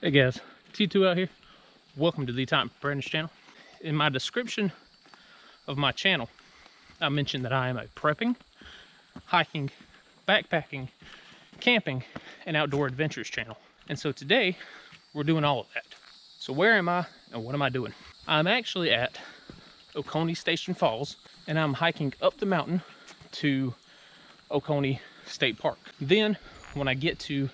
Hey guys, T2 out here. Welcome to the Time Preparedness channel. In my description of my channel, I mentioned that I am a prepping, hiking, backpacking, camping, and outdoor adventures channel. And so today, we're doing all of that. So where am I and what am I doing? I'm actually at Oconee Station Falls, and I'm hiking up the mountain to Oconee State Park. Then, when I get to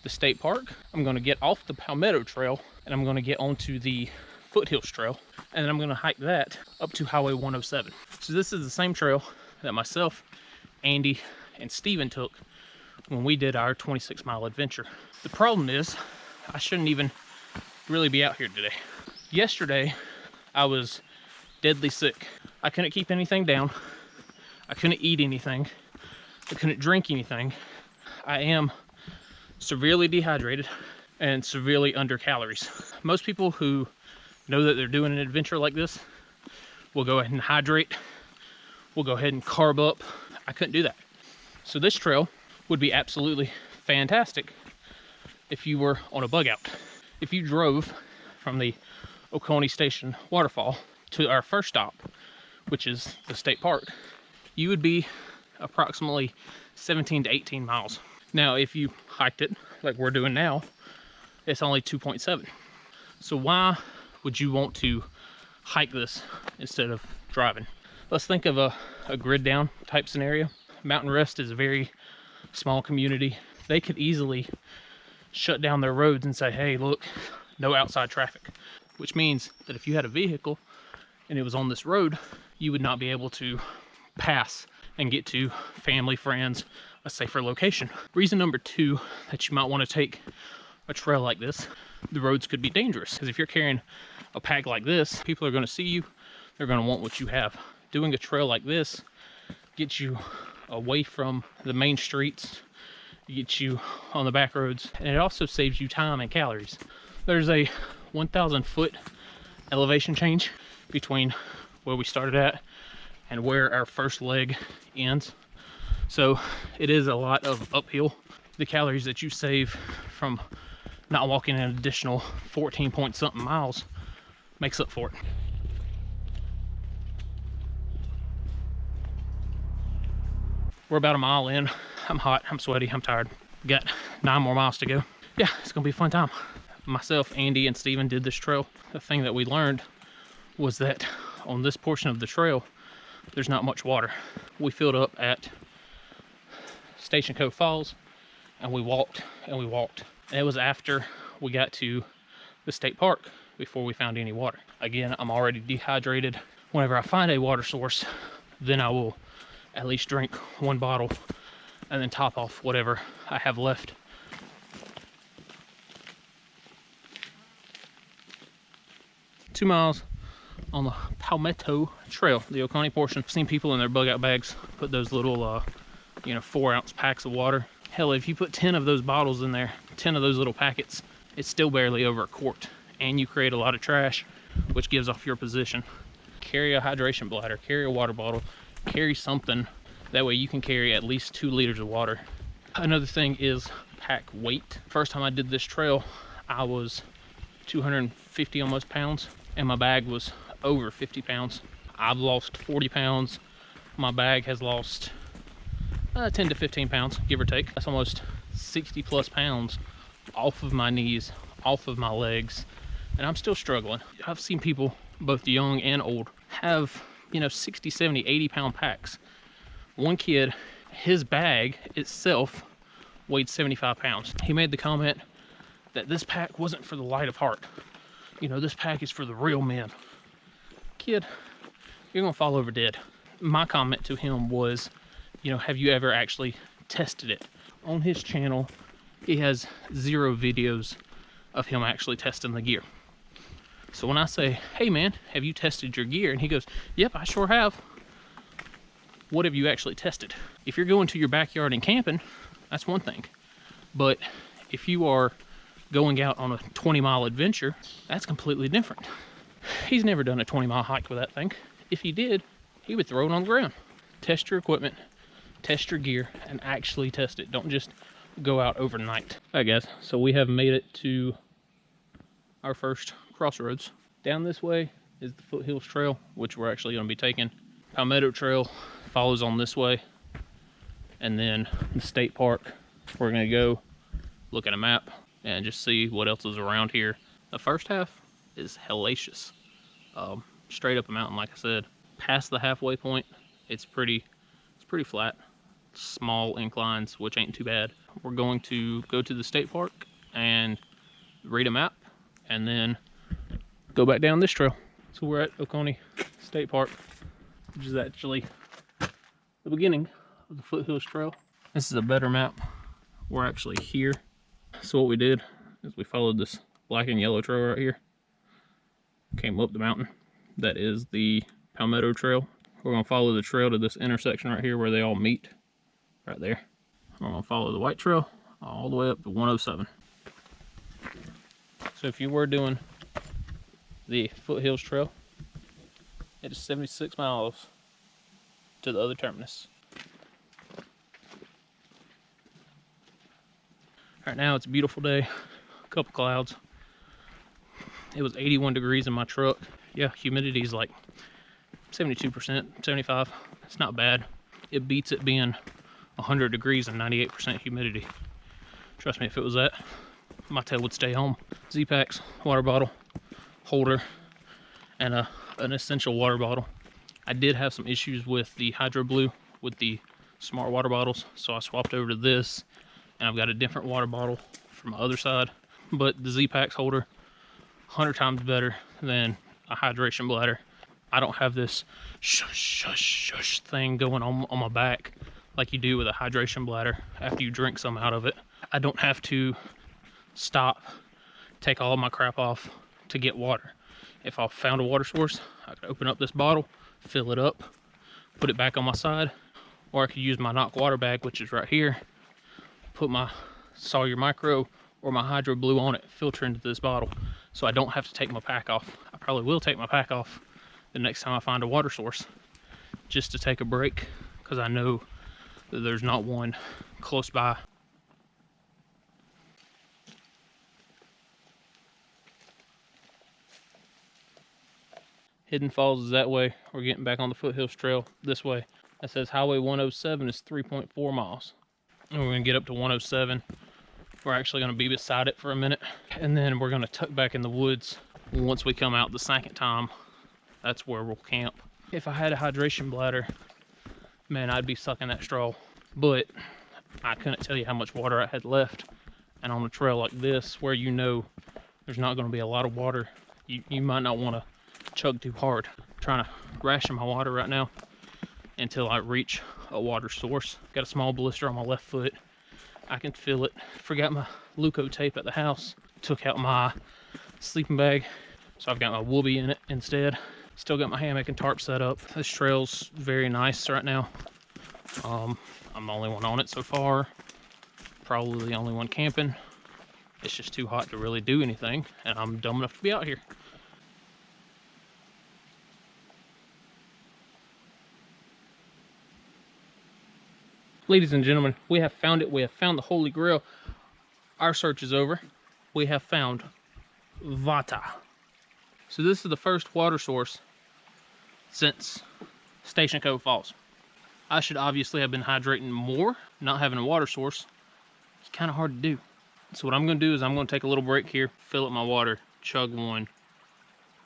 the state park, I'm going to get off the Palmetto Trail and I'm going to get onto the Foothills Trail, and then I'm going to hike that up to Highway 107. So this is the same trail that myself, Andy, and Steven took when we did our 26-mile adventure. The problem is I shouldn't even really be out here today. Yesterday, I was deadly sick. I couldn't keep anything down. I couldn't eat anything. I couldn't drink anything. I am severely dehydrated and severely under calories. Most people who know that they're doing an adventure like this will go ahead and hydrate, will go ahead and carb up. I couldn't do that. So this trail would be absolutely fantastic if you were on a bug out. If you drove from the Oconee Station waterfall to our first stop, which is the state park, you would be approximately 17 to 18 miles. Now, if you hiked it like we're doing now, it's only 2.7. So why would you want to hike this instead of driving? Let's think of a grid down type scenario. Mountain Rest is a very small community. They could easily shut down their roads and say, hey, look, no outside traffic, which means that if you had a vehicle and it was on this road, you would not be able to pass and get to family, friends, a safer location. Reason number two that you might want to take a trail like this, the roads could be dangerous. Because if you're carrying a pack like this, people are going to see you, they're going to want what you have. Doing a trail like this gets you away from the main streets, gets you on the back roads, and it also saves you time and calories. There's a 1,000 foot elevation change between where we started at and where our first leg ends. So it is a lot of uphill. The calories that you save from not walking an additional 14 point something miles makes up for it. We're about a mile in. I'm hot, I'm sweaty, I'm tired. Got 9 more miles to go. Yeah, it's gonna be a fun time. Myself, Andy, and Steven did this trail. The thing that we learned was that on this portion of the trail, there's not much water. We filled up at Station Cove Falls, and we walked and we walked. And it was after we got to the state park before we found any water. Again, I'm already dehydrated. Whenever I find a water source, then I will at least drink 1 bottle and then top off whatever I have left. Two miles on the Palmetto Trail, the Oconee portion. I've seen people in their bug out bags put those little 4-ounce packs of water. Hell, if you put 10 of those bottles in there, 10 of those little packets, it's still barely over a quart, and you create a lot of trash, which gives off your position. Carry a hydration bladder, carry a water bottle, carry something. That way you can carry at least 2 liters of water. Another thing is pack weight. First time I did this trail, I was 250 almost pounds, and my bag was over 50 pounds. I've lost 40 pounds. My bag has lost 10 to 15 pounds, give or take. That's almost 60 plus pounds off of my knees, off of my legs, and I'm still struggling. I've seen people, both young and old, have 60, 70, 80 pound packs. One kid, his bag itself weighed 75 pounds. He made the comment that this pack wasn't for the light of heart. This pack is for the real men. Kid, you're gonna fall over dead. My comment to him was, have you ever actually tested it? On his channel, he has 0 videos of him actually testing the gear. So when I say, hey man, have you tested your gear? And he goes, yep, I sure have. What have you actually tested? If you're going to your backyard and camping, that's one thing. But if you are going out on a 20-mile adventure, that's completely different. He's never done a 20-mile hike with that thing. If he did, he would throw it on the ground. Test your equipment, test your gear, and actually test it. Don't just go out overnight. All right guys, so we have made it to our first crossroads. Down this way is the Foothills Trail, which we're actually going to be taking. Palmetto Trail follows on this way, and then the state park. We're going to go look at a map and just see what else is around here. The first half is hellacious. Straight up a mountain, like I said. Past the halfway point, it's pretty flat. Small inclines, which ain't too bad. We're going to go to the state park and read a map, and then go back down this trail. So we're at Oconee State Park, which is actually the beginning of the Foothills Trail. This is a better map. We're actually here. So what we did is we followed this black and yellow trail right here. Came up the mountain. That is the Palmetto Trail. We're gonna follow the trail to this intersection right here where they all meet. Right there. We're gonna follow the white trail all the way up to 107. So if you were doing the Foothills Trail, it is 76 miles to the other terminus. Right now it's a beautiful day, a couple clouds. It was 81 degrees in my truck. Yeah, humidity is like 72%, 75. It's not bad. It beats it being 100 degrees and 98% humidity. Trust me, if it was that, my tail would stay home. Z-Packs, water bottle, holder, and an essential water bottle. I did have some issues with the Hydro Blue with the smart water bottles, so I swapped over to this, and I've got a different water bottle from the other side. But the Z-Packs holder, 100 times better than a hydration bladder. I don't have this shush, shush, shush thing going on my back like you do with a hydration bladder after you drink some out of it. I don't have to stop, take all of my crap off to get water. If I found a water source, I could open up this bottle, fill it up, put it back on my side, or I could use my knock water bag, which is right here, put my Sawyer Micro or my Hydro Blue on it, filter into this bottle, so I don't have to take my pack off. I probably will take my pack off the next time I find a water source, just to take a break, because I know that there's not one close by. Hidden Falls is that way. We're getting back on the Foothills Trail this way. That says Highway 107 is 3.4 miles. And we're gonna get up to 107. We're actually gonna be beside it for a minute, and then we're gonna tuck back in the woods. Once we come out the second time, that's where we'll camp. If I had a hydration bladder, man, I'd be sucking that straw. But I couldn't tell you how much water I had left. And on a trail like this, where you know there's not gonna be a lot of water, you might not wanna chug too hard. I'm trying to ration my water right now until I reach a water source. Got a small blister on my left foot. I can feel it. Forgot my Luco tape at the house. Took out my sleeping bag, so I've got my Woobie in it instead. Still got my hammock and tarp set up. This trail's very nice right now. I'm the only one on it so far. Probably the only one camping. It's just too hot to really do anything, and I'm dumb enough to be out here. Ladies and gentlemen, we have found it. We have found the Holy Grail. Our search is over. We have found Vata. So this is the first water source since Station Cove Falls. I should obviously have been hydrating more. Not having a water source, it's kind of hard to do. So what I'm going to do is I'm going to take a little break here, fill up my water, chug one.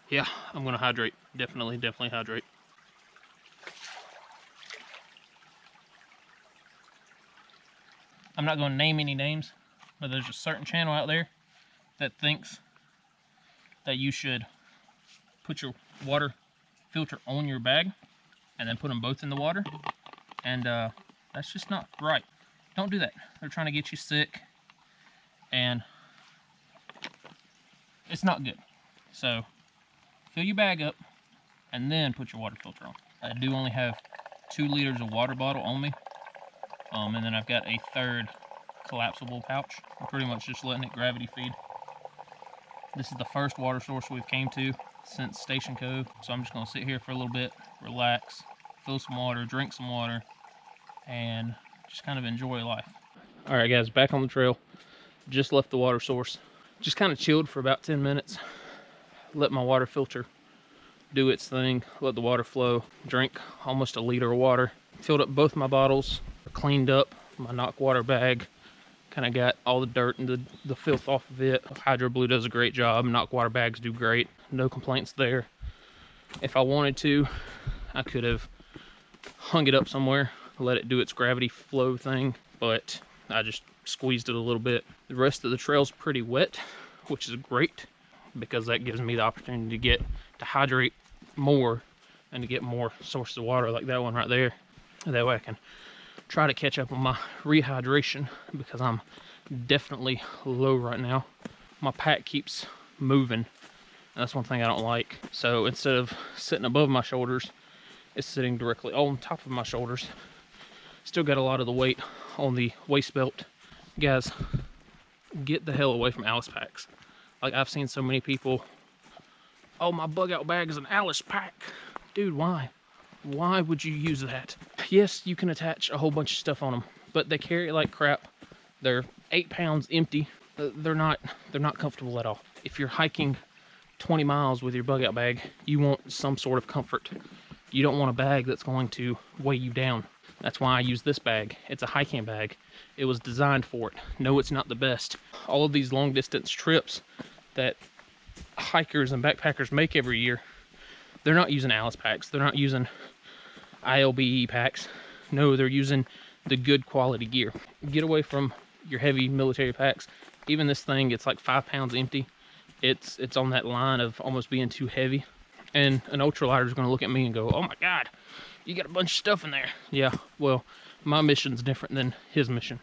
Yeah, I'm going to hydrate. Definitely hydrate. I'm not going to name any names, but there's a certain channel out there that thinks that you should put your water filter on your bag and then put them both in the water, and that's just not right. Don't do that. They're trying to get you sick, and it's not good. So fill your bag up and then put your water filter on. I do only have 2 liters of water bottle on me. And then I've got a third collapsible pouch. I'm pretty much just letting it gravity feed. This is the first water source we've came to since Station Cove. So I'm just gonna sit here for a little bit, relax, fill some water, drink some water, and just kind of enjoy life. All right guys, back on the trail. Just left the water source. Just kind of chilled for about 10 minutes. Let my water filter do its thing. Let the water flow. Drank almost a liter of water. Filled up both my bottles. Cleaned up my knock water bag. Kind of got all the dirt and the filth off of it. Hydro Blue does a great job. Knock water bags do great. No complaints there. If I wanted to, I could have hung it up somewhere, let it do its gravity flow thing, but I just squeezed it a little bit. The rest of the trail's pretty wet, which is great because that gives me the opportunity to hydrate more and to get more sources of water like that one right there. That way I can try to catch up on my rehydration because I'm definitely low right now. My pack keeps moving. That's one thing I don't like. So instead of sitting above my shoulders, it's sitting directly on top of my shoulders. Still got a lot of the weight on the waist belt. Guys, get the hell away from Alice packs. Like, I've seen so many people, oh, my bug out bag is an Alice pack. Dude, why? Why would you use that? Yes, you can attach a whole bunch of stuff on them, but they carry it like crap. They're 8 pounds empty. They're not comfortable at all. If you're hiking 20 miles with your bug out bag, you want some sort of comfort. You don't want a bag that's going to weigh you down. That's why I use this bag. It's a hiking bag. It was designed for it. No, it's not the best. All of these long distance trips that hikers and backpackers make every year, they're not using Alice packs. They're not using ILBE packs. No, they're using the good quality gear. Get away from your heavy military packs. Even this thing, it's like 5 pounds empty. It's on that line of almost being too heavy. And an ultralighter is going to look at me and go, oh my God, you got a bunch of stuff in there. Yeah, well, my mission's different than his mission.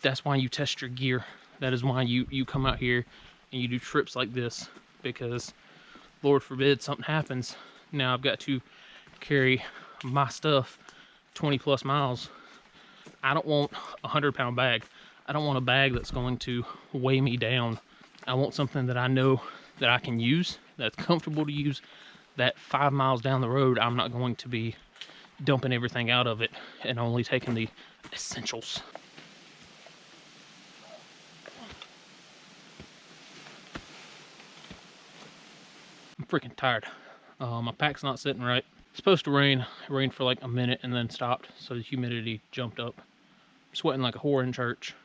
That's why you test your gear. That is why you come out here and you do trips like this, because Lord forbid something happens. Now I've got to carry my stuff 20 plus miles. I don't want a 100-pound bag. I don't want a bag that's going to weigh me down. I want something that I know that I can use, that's comfortable to use, that 5 miles down the road, I'm not going to be dumping everything out of it and only taking the essentials. I'm freaking tired. My pack's not sitting right. It's supposed to rain. It rained for like a minute and then stopped, so the humidity jumped up. I'm sweating like a whore in church.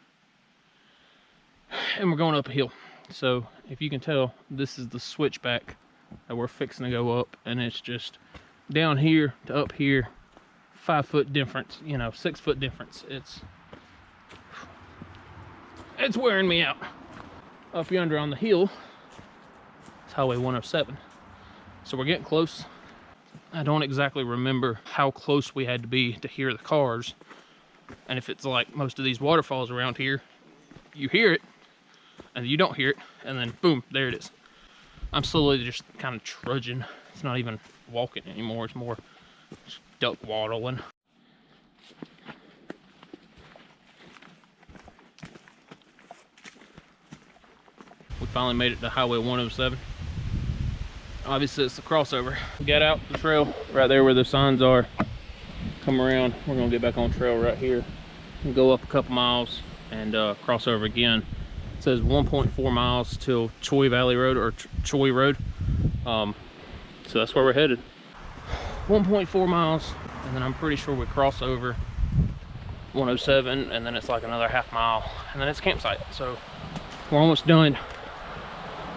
And we're going up a hill. So if you can tell, this is the switchback that we're fixing to go up, and it's just down here to up here, 5 foot difference, 6 foot difference. It's wearing me out. Up yonder on the hill, it's Highway 107. So we're getting close. I don't exactly remember how close we had to be to hear the cars. And if it's like most of these waterfalls around here, you hear it, and you don't hear it, and then boom, there it is. I'm slowly just kind of trudging. It's not even walking anymore, it's more just duck waddling. We finally made it to Highway 107. Obviously it's the crossover. We got out the trail right there where the signs are. Come around, we're gonna get back on trail right here and go up a couple miles and cross over again. It says 1.4 miles till Choi Valley Road, or Choi Road. So that's where we're headed. 1.4 miles, and then I'm pretty sure we cross over 107, and then it's like another half mile, and then it's campsite. So we're almost done.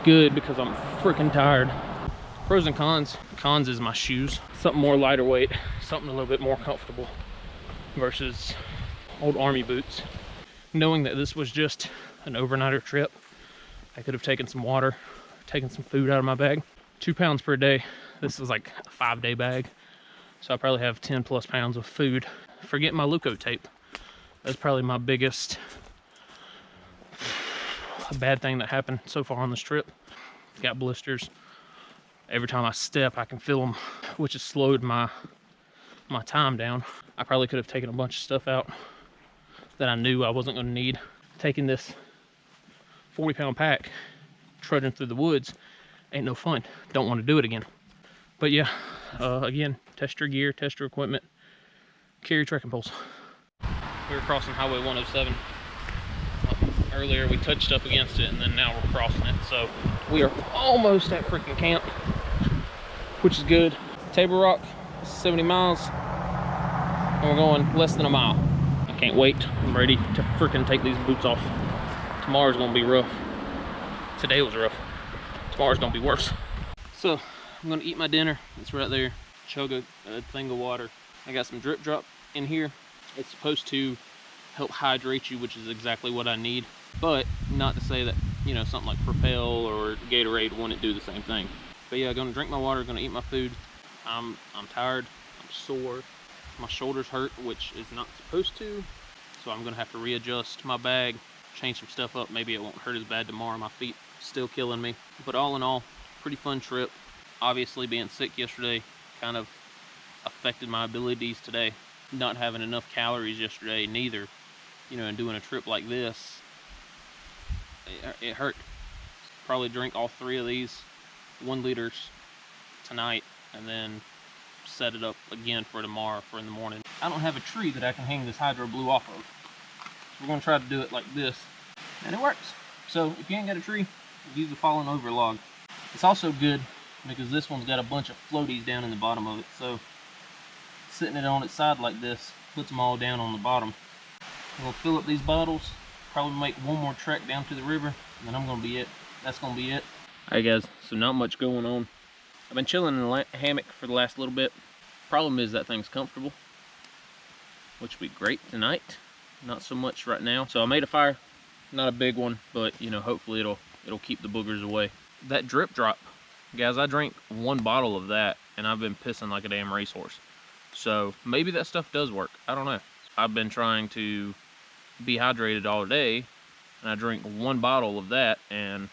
Good, because I'm freaking tired. Pros and cons. Cons is my shoes. Something more lighter weight, something a little bit more comfortable versus old army boots. Knowing that this was just an overnighter trip, I could have taken some water, taken some food out of my bag. 2 pounds per day. This is like a 5-day bag, so I probably have 10 plus pounds of food. Forget my Luco tape. That's probably my biggest bad thing that happened so far on this trip. Got blisters. Every time I step, I can feel them, which has slowed my time down. I probably could have taken a bunch of stuff out that I knew I wasn't going to need. Taking this 40-pound pack, trudging through the woods, ain't no fun. Don't want to do it again. But yeah, again, test your gear, test your equipment, carry trekking poles. We were crossing Highway 107. Earlier we touched up against it, and then now we're crossing it. So we are almost at freaking camp, which is good. Table Rock, 70 miles, and we're going less than a mile. I can't wait. I'm ready to freaking take these boots off. Tomorrow's gonna be rough. Today was rough. Tomorrow's gonna be worse. So I'm gonna eat my dinner. It's right there. Chug a thing of water. I got some drip drop in here. It's supposed to help hydrate you, which is exactly what I need. But not to say that, you know, something like Propel or Gatorade wouldn't do the same thing. But yeah, gonna drink my water, gonna eat my food. I'm tired, I'm sore. My shoulders hurt, which is not supposed to. So I'm gonna have to readjust my bag, change some stuff up. Maybe it won't hurt as bad tomorrow. My feet still killing me. But all in all, pretty fun trip. Obviously being sick yesterday kind of affected my abilities today. Not having enough calories yesterday neither, you know, and doing a trip like this, it hurt. Probably drink all 3 of these 1 liters tonight, and then set it up again for tomorrow for in the morning. I don't have a tree that I can hang this Hydro Blue off of. So we're gonna try to do it like this, and it works. So if you ain't got a tree, use a fallen over log. It's also good because this one's got a bunch of floaties down in the bottom of it. So sitting it on its side like this puts them all down on the bottom. We'll fill up these bottles, probably make one more trek down to the river, and then I'm gonna be it. That's gonna be it. All right guys, so not much going on. I've been chilling in the hammock for the last little bit. Problem is that thing's comfortable, which would be great tonight. Not so much right now. So I made a fire, not a big one, but you know, hopefully it'll keep the boogers away. That drip drop, guys, I drank 1 bottle of that and I've been pissing like a damn racehorse. So maybe that stuff does work. I don't know. I've been trying to be hydrated all day, and I drink 1 bottle of that, and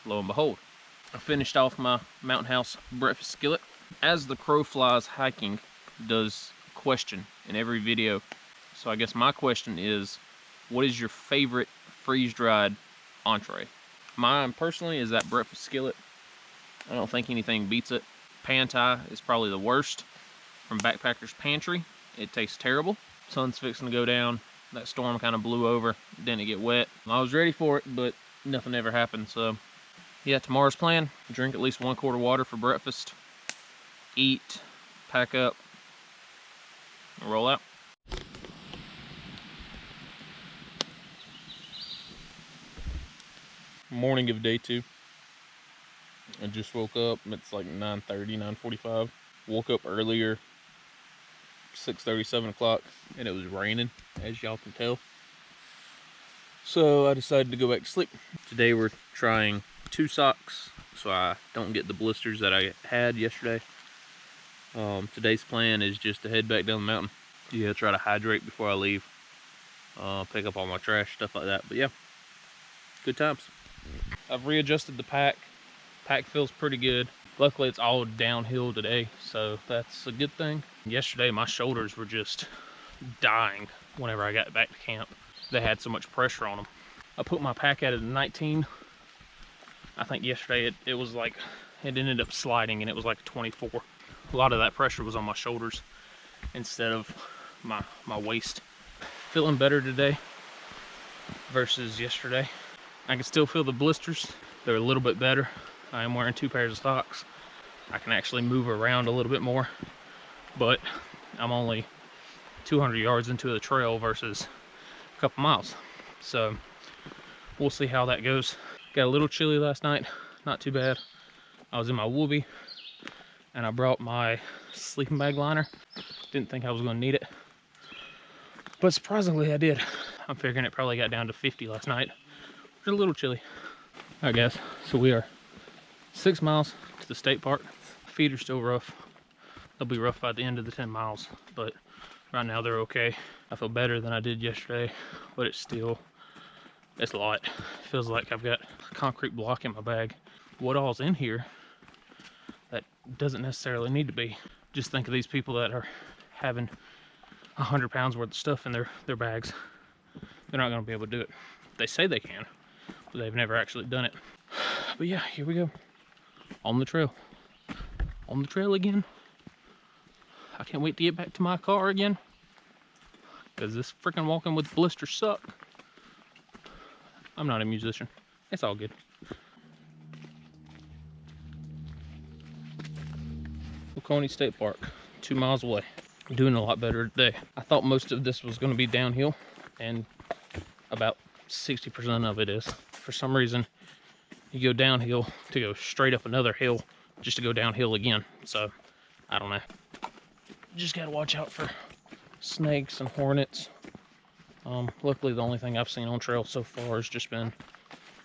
lo and behold, I finished off my Mountain House breakfast skillet. As the crow flies hiking does question in every video. So I guess my question is, what is your favorite freeze-dried entree? Mine personally is that breakfast skillet. I don't think anything beats it. Pan Thai is probably the worst from Backpacker's Pantry. It tastes terrible. Sun's fixing to go down. That storm kind of blew over, didn't get wet. I was ready for it, but nothing ever happened. So yeah, tomorrow's plan, drink at least 1 quart of water for breakfast, eat, pack up, and roll out. Morning of day 2. I just woke up. It's like 9:30, 9:45. Woke up earlier, 6:30, 7 o'clock, and it was raining, as y'all can tell. So I decided to go back to sleep. Today we're trying 2 socks, so I don't get the blisters that I had yesterday. Today's plan is just to head back down the mountain. Yeah, try to hydrate before I leave. Pick up all my trash, stuff like that. But yeah, good times. I've readjusted the pack. Pack feels pretty good. Luckily it's all downhill today, so that's a good thing. Yesterday my shoulders were just dying whenever I got back to camp. They had so much pressure on them. I put my pack at a 19. I think yesterday it was like, it ended up sliding and it was like a 24. A lot of that pressure was on my shoulders instead of my waist. Feeling better today versus yesterday. I can still feel the blisters. They're a little bit better. I am wearing 2 pairs of socks. I can actually move around a little bit more, but I'm only 200 yards into the trail versus a couple miles. So we'll see how that goes. Got a little chilly last night, not too bad. I was in my whoopee and I brought my sleeping bag liner. Didn't think I was gonna need it, but surprisingly I did. I'm figuring it probably got down to 50 last night. It's a little chilly. All right guys, so we are 6 miles to the state park. Feet are still rough. They'll be rough by the end of the 10 miles, but right now they're okay. I feel better than I did yesterday, but it's a lot. It feels like I've got a concrete block in my bag. What all's in here that doesn't necessarily need to be. Just think of these people that are having 100 pounds worth of stuff in their bags. They're not gonna be able to do it. They say they can, but they've never actually done it. But yeah, here we go. On the trail. On the trail again. I can't wait to get back to my car again, because this freaking walking with blisters suck. I'm not a musician. It's all good. Oconee State Park, 2 miles away. Doing a lot better today. I thought most of this was going to be downhill, and about 60% of it is. For some reason, you go downhill to go straight up another hill just to go downhill again. So, I don't know. Just gotta watch out for snakes and hornets. Luckily, the only thing I've seen on trail so far has just been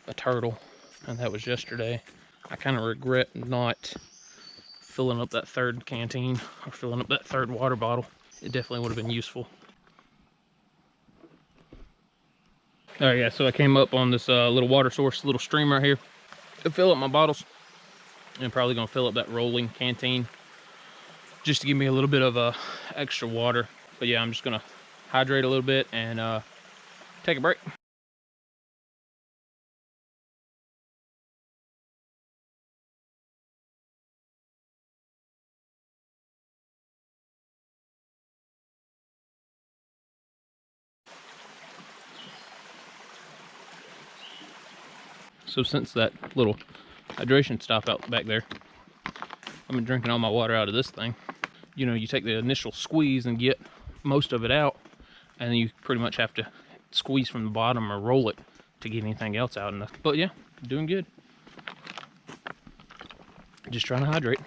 a turtle, and that was yesterday. I kind of regret not filling up that third canteen or filling up that third water bottle. It definitely would have been useful. All right, yeah, so I came up on this little water source, little stream right here to fill up my bottles. And probably gonna fill up that rolling canteen just to give me a little bit of extra water. But yeah, I'm just gonna hydrate a little bit and take a break. So since that little hydration stop out back there, I've been drinking all my water out of this thing. You know, you take the initial squeeze and get most of it out, and then you pretty much have to squeeze from the bottom or roll it to get anything else out. But yeah, doing good. Just trying to hydrate.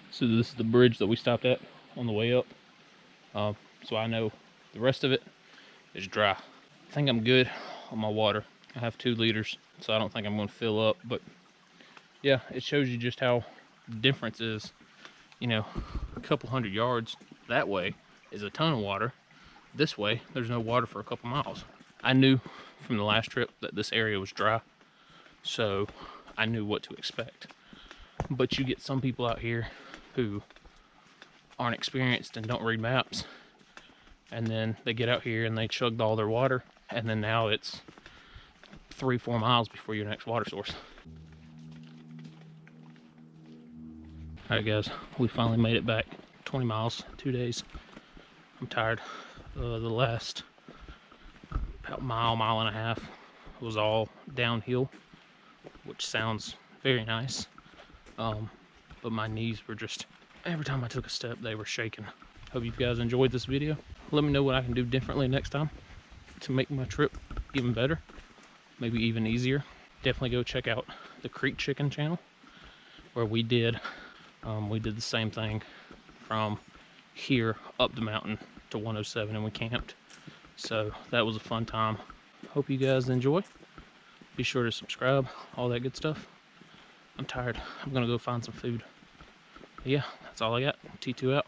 So this is the bridge that we stopped at on the way up. So I know the rest of it is dry. I think I'm good on my water. I have 2 liters, so I don't think I'm going to fill up. But yeah, it shows you just how the difference is. You know, a couple hundred yards that way is a ton of water. This way, there's no water for a couple miles. I knew from the last trip that this area was dry, so I knew what to expect. But you get some people out here who aren't experienced and don't read maps, and then they get out here and they chugged all their water, and then now it's 3-4 miles before your next water source. All right, guys, we finally made it back. 20 miles, 2 days. I'm tired. The last about mile and a half was all downhill, which sounds very nice. But my knees were just, every time I took a step, they were shaking. Hope you guys enjoyed this video. Let me know what I can do differently next time to make my trip even better, maybe even easier. Definitely go check out the Creek Chicken channel, where we did the same thing from here up the mountain to 107, and we camped. So that was a fun time. Hope you guys enjoy. Be sure to subscribe, all that good stuff. I'm tired. I'm gonna go find some food. But yeah, that's all I got. T2 out.